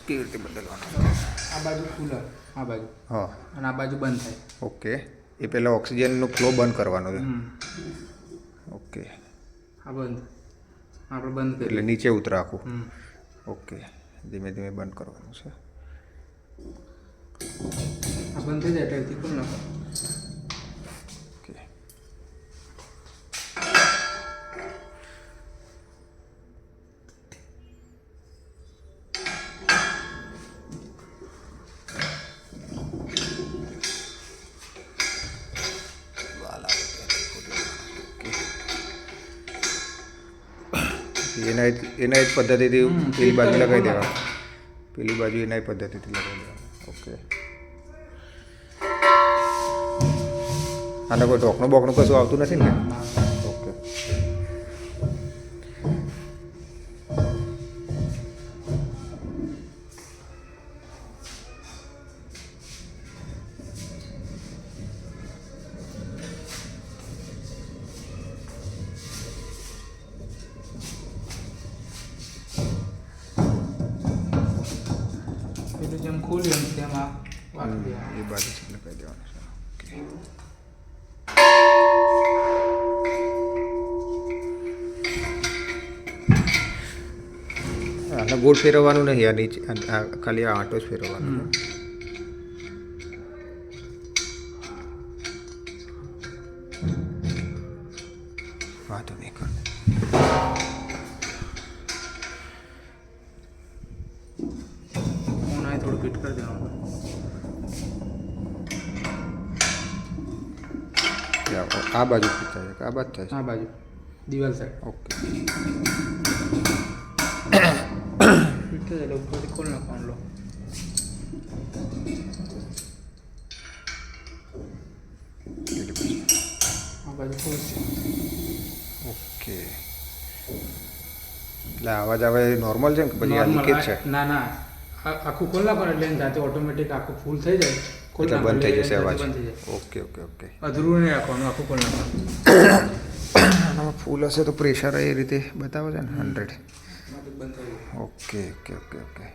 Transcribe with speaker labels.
Speaker 1: કેવી રીતે બદલવાનું?
Speaker 2: આ બાજુ ખુલે, આ બાજુ,
Speaker 1: હા,
Speaker 2: અને આ બાજુ બંધ થાય.
Speaker 1: ઓકે. એ પહેલાં ઓક્સિજનનો ફ્લો બંધ કરવાનો છે. ઓકે.
Speaker 2: આ બંધ, આપણે બંધ કરીએ
Speaker 1: એટલે નીચે ઉતરે આખું. ઓકે, ધીમે ધીમે બંધ કરવાનું છે.
Speaker 2: આ બંધ થઈ જાય એટલે અહીંથી ખોલી નાખો.
Speaker 1: ઓકે. એના જ પદ્ધતિથી પેલી બાજુ લગાવી દેવા. પેલી બાજુ એના પદ્ધતિથી લગાવી દેવા. ઓકે. આને કોઈ ઢોકણું બોકણું કશું આવતું નથી ને? ઓકે.
Speaker 2: પેલું જેમ ખોલ્યું એમ તેમાં વાગી દેવાનું.
Speaker 1: એ બાજુ લગાવી દેવાનું છે. ઓકે. આને ગોળ ફેરવવાનું નહીં, આ નીચે ખાલી આ આંટો જ ફેરવવાનો. વાંધો નહીં કર.
Speaker 2: હું અહીં થોડું ફિટ કરી દેવાનું.
Speaker 1: આ બાજુ ફિટ થાય છે, આ બાજુ થાય છે.
Speaker 2: આ બાજુ દિવાલ સાઈડ
Speaker 1: ઓકે.
Speaker 2: ફિટ થઈ જાય એટલે ઉપરથી ખોલી નાખવાનું. લો, આ બાજુ ખોલશે.
Speaker 1: ઓકે. એટલે અવાજ આવે નોર્મલ છે ને કે પછી આ લીકેજ છે?
Speaker 2: ના ના, આખું ખોલ નાખવાનું એટલે એની જાતે ઓટોમેટિક આખું ફૂલ થઈ જાય.
Speaker 1: એટલે બંધ થઈ જશે અવાજ.
Speaker 2: બંધ થઈ જાય.
Speaker 1: Okay okay okay.
Speaker 2: અધૂરું નહીં રાખવાનું, આખું ખોલ નાખવાનું.
Speaker 1: આમાં ફૂલ હશે તો પ્રેશર એ રીતે બતાવે છે ને 100.
Speaker 2: બંધ થઈ જાય.
Speaker 1: Okay okay okay okay.